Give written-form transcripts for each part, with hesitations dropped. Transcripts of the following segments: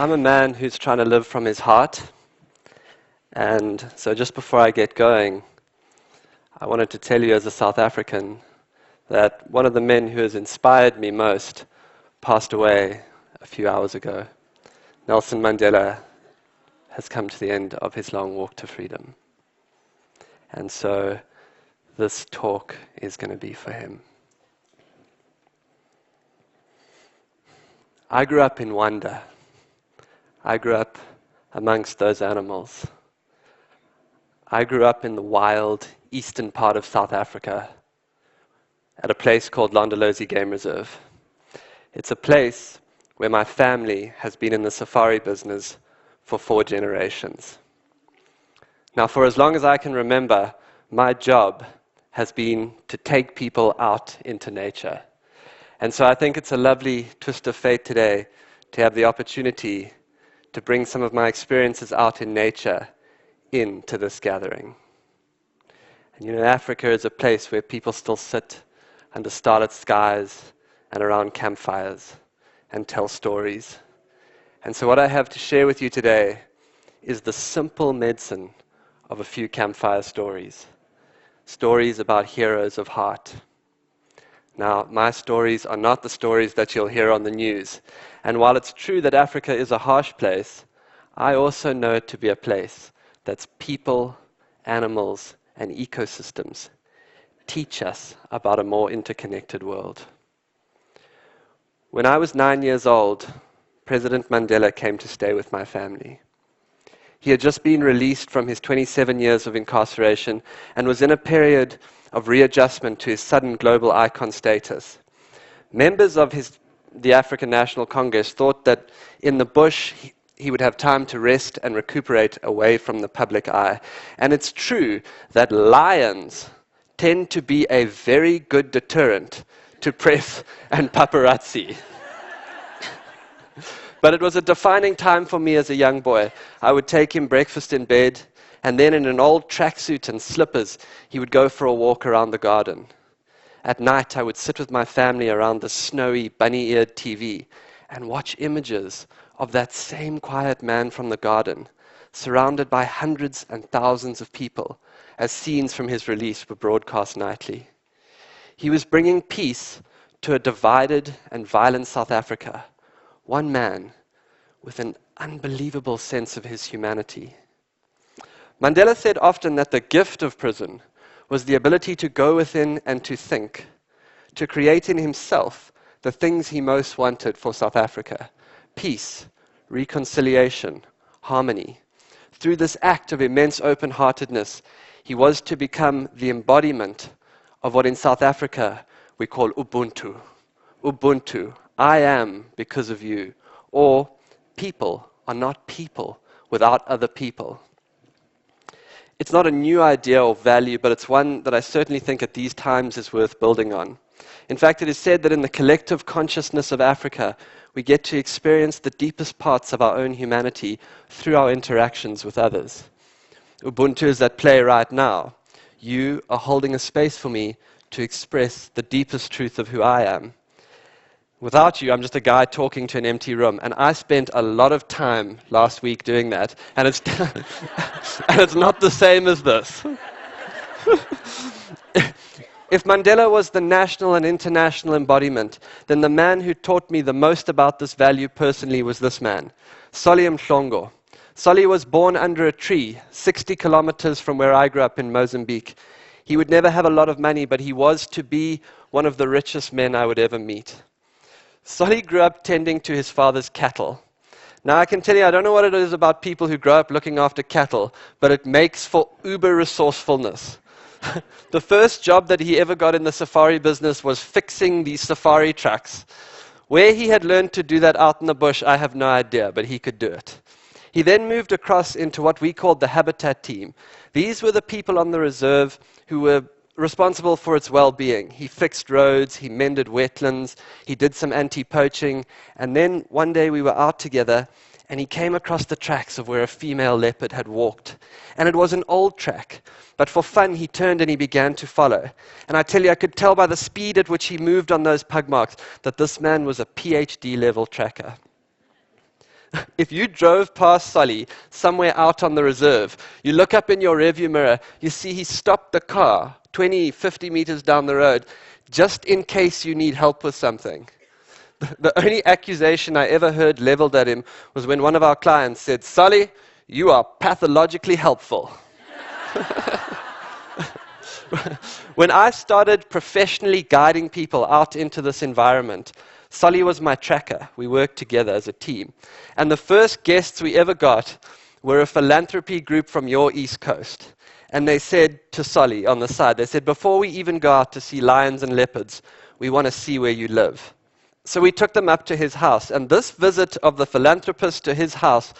I'm a man who's trying to live from his heart, and so just before I get going, I wanted to tell you as a South African that one of the men who has inspired me most passed away a few hours ago. Nelson Mandela has come to the end of his long walk to freedom. And so this talk is going to be for him. I grew up in wonder. I grew up amongst those animals. I grew up in the wild eastern part of South Africa at a place called Londolozi Game Reserve. It's a place where my family has been in the safari business for 4 generations. Now, for as long as I can remember, my job has been to take people out into nature. And so I think it's a lovely twist of fate today to have the opportunity to bring some of my experiences out in nature into this gathering. And Africa is a place where people still sit under starlit skies and around campfires and tell stories. And so what I have to share with you today is the simple medicine of a few campfire stories. Stories about heroes of heart. Now, my stories are not the stories that you'll hear on the news. And while it's true that Africa is a harsh place, I also know it to be a place that's people, animals, and ecosystems teach us about a more interconnected world. When I was 9 years old, President Mandela came to stay with my family. He had just been released from his 27 years of incarceration and was in a period of readjustment to his sudden global icon status. Members of the African National Congress thought that in the bush he would have time to rest and recuperate away from the public eye. And it's true that lions tend to be a very good deterrent to press and paparazzi. But it was a defining time for me as a young boy. I would take him breakfast in bed, and then in an old tracksuit and slippers, he would go for a walk around the garden. At night, I would sit with my family around the snowy, bunny-eared TV and watch images of that same quiet man from the garden, surrounded by hundreds and thousands of people, as scenes from his release were broadcast nightly. He was bringing peace to a divided and violent South Africa, one man with an unbelievable sense of his humanity. Mandela said often that the gift of prison was the ability to go within and to think, to create in himself the things he most wanted for South Africa: peace, reconciliation, harmony. Through this act of immense open-heartedness, he was to become the embodiment of what in South Africa we call Ubuntu. Ubuntu, I am because of you, or people are not people without other people. It's not a new idea or value, but it's one that I certainly think at these times is worth building on. In fact, it is said that in the collective consciousness of Africa, we get to experience the deepest parts of our own humanity through our interactions with others. Ubuntu is at play right now. You are holding a space for me to express the deepest truth of who I am. Without you, I'm just a guy talking to an empty room. And I spent a lot of time last week doing that. And it's, and it's not the same as this. If Mandela was the national and international embodiment, then the man who taught me the most about this value personally was this man, Solly Mhlongo. Solly was born under a tree, 60 kilometers from where I grew up in Mozambique. He would never have a lot of money, but he was to be one of the richest men I would ever meet. Solly grew up tending to his father's cattle. Now, I can tell you, I don't know what it is about people who grow up looking after cattle, but it makes for uber resourcefulness. The first job that he ever got in the safari business was fixing these safari trucks. Where he had learned to do that out in the bush, I have no idea, but he could do it. He then moved across into what we called the habitat team. These were the people on the reserve who were responsible for its well-being. He fixed roads, he mended wetlands, he did some anti-poaching, and then one day we were out together and he came across the tracks of where a female leopard had walked. And it was an old track, but for fun he turned and he began to follow. And I tell you, I could tell by the speed at which he moved on those pug marks that this man was a PhD level tracker. If you drove past Solly somewhere out on the reserve, you look up in your rearview mirror, you see he stopped the car 20, 50 meters down the road just in case you need help with something. The only accusation I ever heard leveled at him was when one of our clients said, "Solly, you are pathologically helpful." When I started professionally guiding people out into this environment, Solly was my tracker. We worked together as a team. And the first guests we ever got were a philanthropy group from your East Coast. And they said to Solly on the side, they said, "Before we even go out to see lions and leopards, we want to see where you live." So we took them up to his house. And this visit of the philanthropist to his house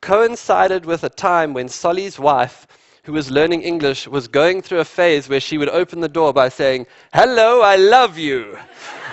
coincided with a time when Solly's wife, who was learning English, was going through a phase where she would open the door by saying, "Hello, I love you.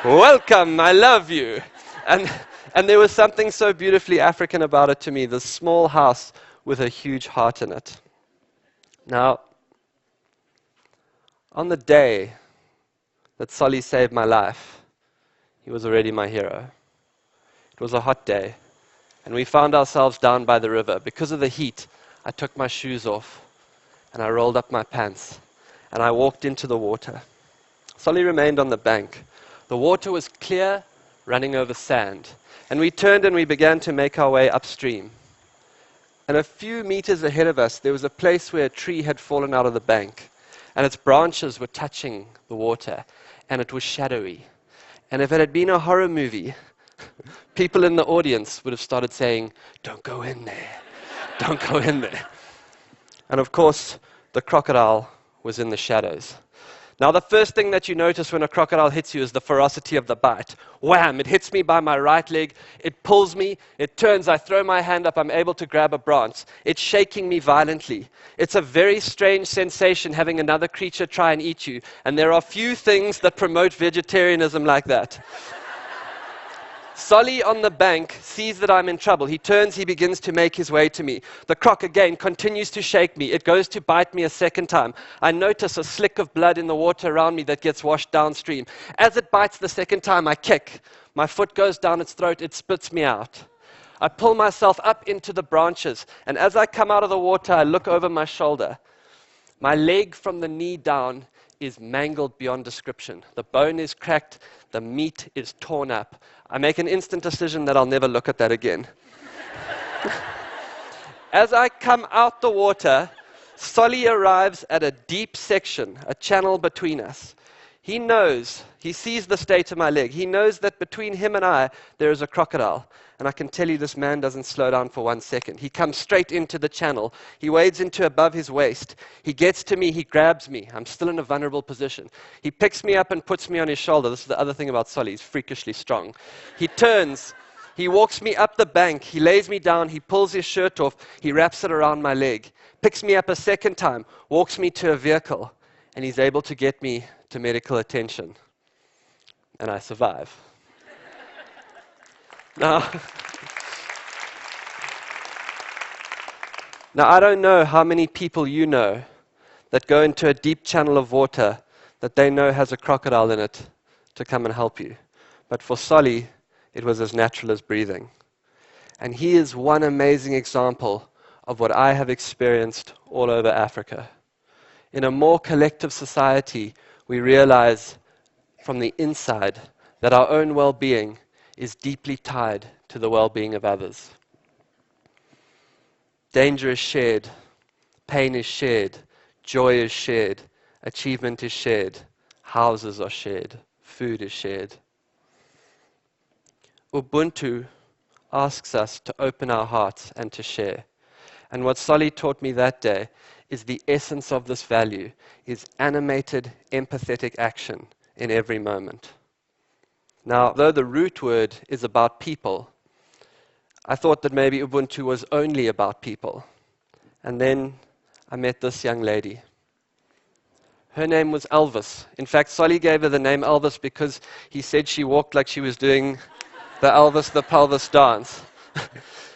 Welcome, I love you." And there was something so beautifully African about it to me, this small house with a huge heart in it. Now, on the day that Solly saved my life, he was already my hero. It was a hot day, and we found ourselves down by the river. Because of the heat, I took my shoes off, and I rolled up my pants, and I walked into the water. Solly remained on the bank. The water was clear, running over sand, and we turned and we began to make our way upstream. And a few meters ahead of us, there was a place where a tree had fallen out of the bank, and its branches were touching the water, and it was shadowy. And if it had been a horror movie, people in the audience would have started saying, "Don't go in there, don't go in there." And of course, the crocodile was in the shadows. Now, the first thing that you notice when a crocodile hits you is the ferocity of the bite. Wham! It hits me by my right leg. It pulls me. It turns. I throw my hand up. I'm able to grab a branch. It's shaking me violently. It's a very strange sensation having another creature try and eat you. And there are few things that promote vegetarianism like that. Solly on the bank sees that I'm in trouble. He turns, he begins to make his way to me. The croc again continues to shake me. It goes to bite me a second time. I notice a slick of blood in the water around me that gets washed downstream. As it bites the second time, I kick. My foot goes down its throat. It spits me out. I pull myself up into the branches, and as I come out of the water, I look over my shoulder. My leg from the knee down is mangled beyond description. The bone is cracked. The meat is torn up. I make an instant decision that I'll never look at that again. As I come out the water, Solly arrives at a deep section, a channel between us. He knows, he sees the state of my leg. He knows that between him and I, there is a crocodile. And I can tell you this man doesn't slow down for 1 second. He comes straight into the channel. He wades into above his waist. He gets to me. He grabs me. I'm still in a vulnerable position. He picks me up and puts me on his shoulder. This is the other thing about Solly. He's freakishly strong. He turns. He walks me up the bank. He lays me down. He pulls his shirt off. He wraps it around my leg. Picks me up a second time. Walks me to a vehicle. And he's able to get me to medical attention. And I survive. Now, I don't know how many people you know that go into a deep channel of water that they know has a crocodile in it to come and help you. But for Solly, it was as natural as breathing. And he is one amazing example of what I have experienced all over Africa. In a more collective society, we realize from the inside that our own well-being is deeply tied to the well-being of others. Danger is shared, pain is shared, joy is shared, achievement is shared, houses are shared, food is shared. Ubuntu asks us to open our hearts and to share. And what Solly taught me that day is the essence of this value is animated, empathetic action in every moment. Now, though the root word is about people, I thought that maybe Ubuntu was only about people. And then I met this young lady. Her name was Elvis. In fact, Solly gave her the name Elvis because he said she walked like she was doing the Elvis the pelvis dance.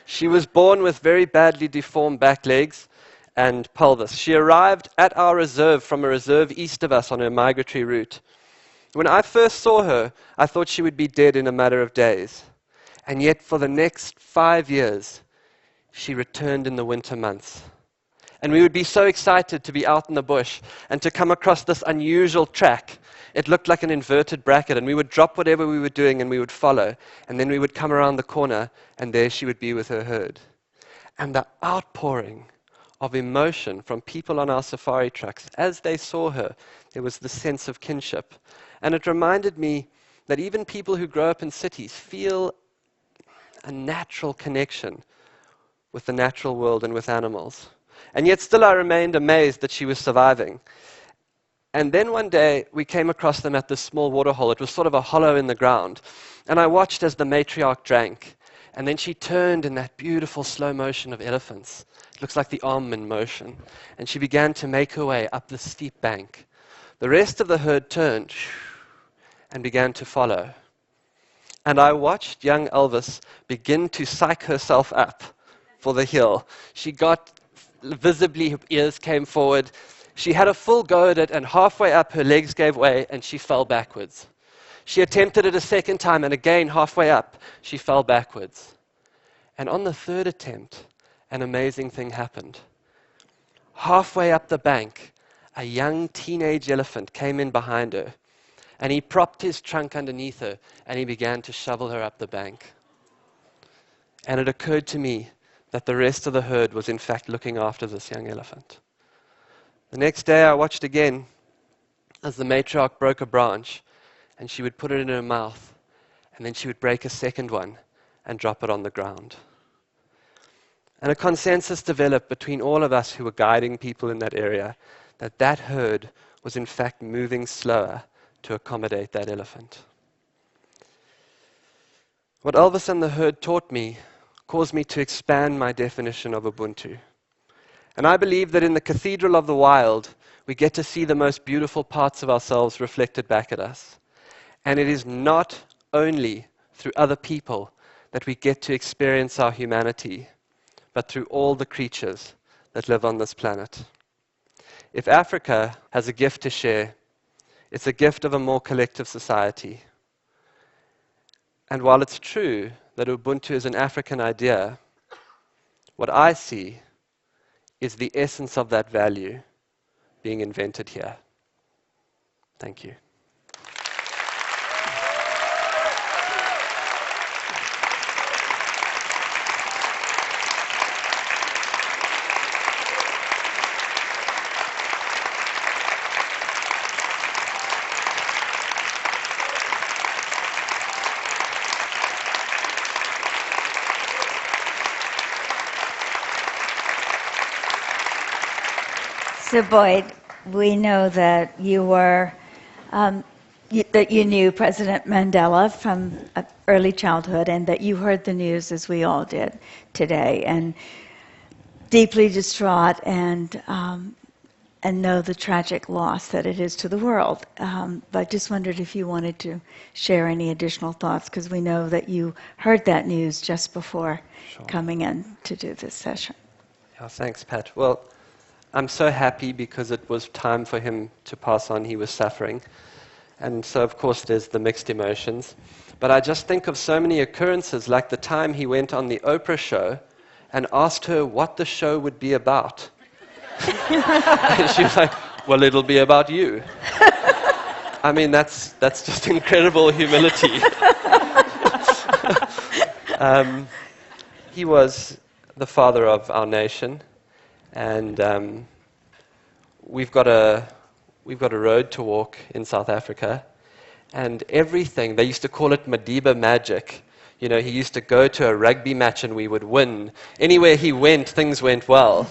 She was born with very badly deformed back legs and pelvis. She arrived at our reserve from a reserve east of us on her migratory route. When I first saw her, I thought she would be dead in a matter of days. And yet for the next 5 years, she returned in the winter months. And we would be so excited to be out in the bush and to come across this unusual track. It looked like an inverted bracket, and we would drop whatever we were doing and we would follow. And then we would come around the corner, and there she would be with her herd. And the outpouring of emotion from people on our safari trucks, as they saw her, there was this sense of kinship. And it reminded me that even people who grow up in cities feel a natural connection with the natural world and with animals. And yet still I remained amazed that she was surviving. And then one day we came across them at this small waterhole. It was sort of a hollow in the ground. And I watched as the matriarch drank. And then she turned in that beautiful slow motion of elephants. It looks like the arm in motion. And she began to make her way up the steep bank. The rest of the herd turned and began to follow. And I watched young Elvis begin to psych herself up for the hill. She got visibly, her ears came forward. She had a full go at it, and halfway up her legs gave way and she fell backwards. She attempted it a second time, and again halfway up she fell backwards. And on the third attempt, an amazing thing happened. Halfway up the bank, a young teenage elephant came in behind her, and he propped his trunk underneath her and he began to shovel her up the bank. And it occurred to me that the rest of the herd was in fact looking after this young elephant. The next day I watched again as the matriarch broke a branch, and she would put it in her mouth, and then she would break a second one and drop it on the ground. And a consensus developed between all of us who were guiding people in that area that that herd was in fact moving slower to accommodate that elephant. What Elvis and the herd taught me caused me to expand my definition of Ubuntu. And I believe that in the cathedral of the wild, we get to see the most beautiful parts of ourselves reflected back at us. And it is not only through other people that we get to experience our humanity, but through all the creatures that live on this planet. If Africa has a gift to share, it's a gift of a more collective society. And while it's true that Ubuntu is an African idea, what I see is the essence of that value being invented here. Thank you. So Boyd, we know that you were, that you knew President Mandela from early childhood, and that you heard the news, as we all did today, and deeply distraught and know the tragic loss that it is to the world. But just wondered if you wanted to share any additional thoughts, because we know that you heard that news just before coming in to do this session. Yeah, thanks, Pat. Well, I'm so happy because it was time for him to pass on. He was suffering. And so, of course, there's the mixed emotions. But I just think of so many occurrences, like the time he went on the Oprah show and asked her what the show would be about. And she was like, well, it'll be about you. I mean, that's just incredible humility. He was the father of our nation. And we've got a road to walk in South Africa, and everything, they used to call it Madiba magic. You know, he used to go to a rugby match and we would win. Anywhere he went, things went well.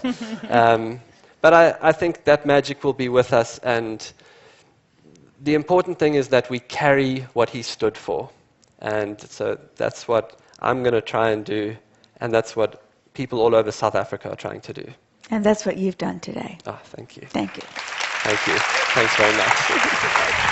But I think that magic will be with us, and the important thing is that we carry what he stood for. And so that's what I'm going to try and do, and that's what people all over South Africa are trying to do. And that's what you've done today. Oh, thank you. Thank you. Thank you. Thanks very much.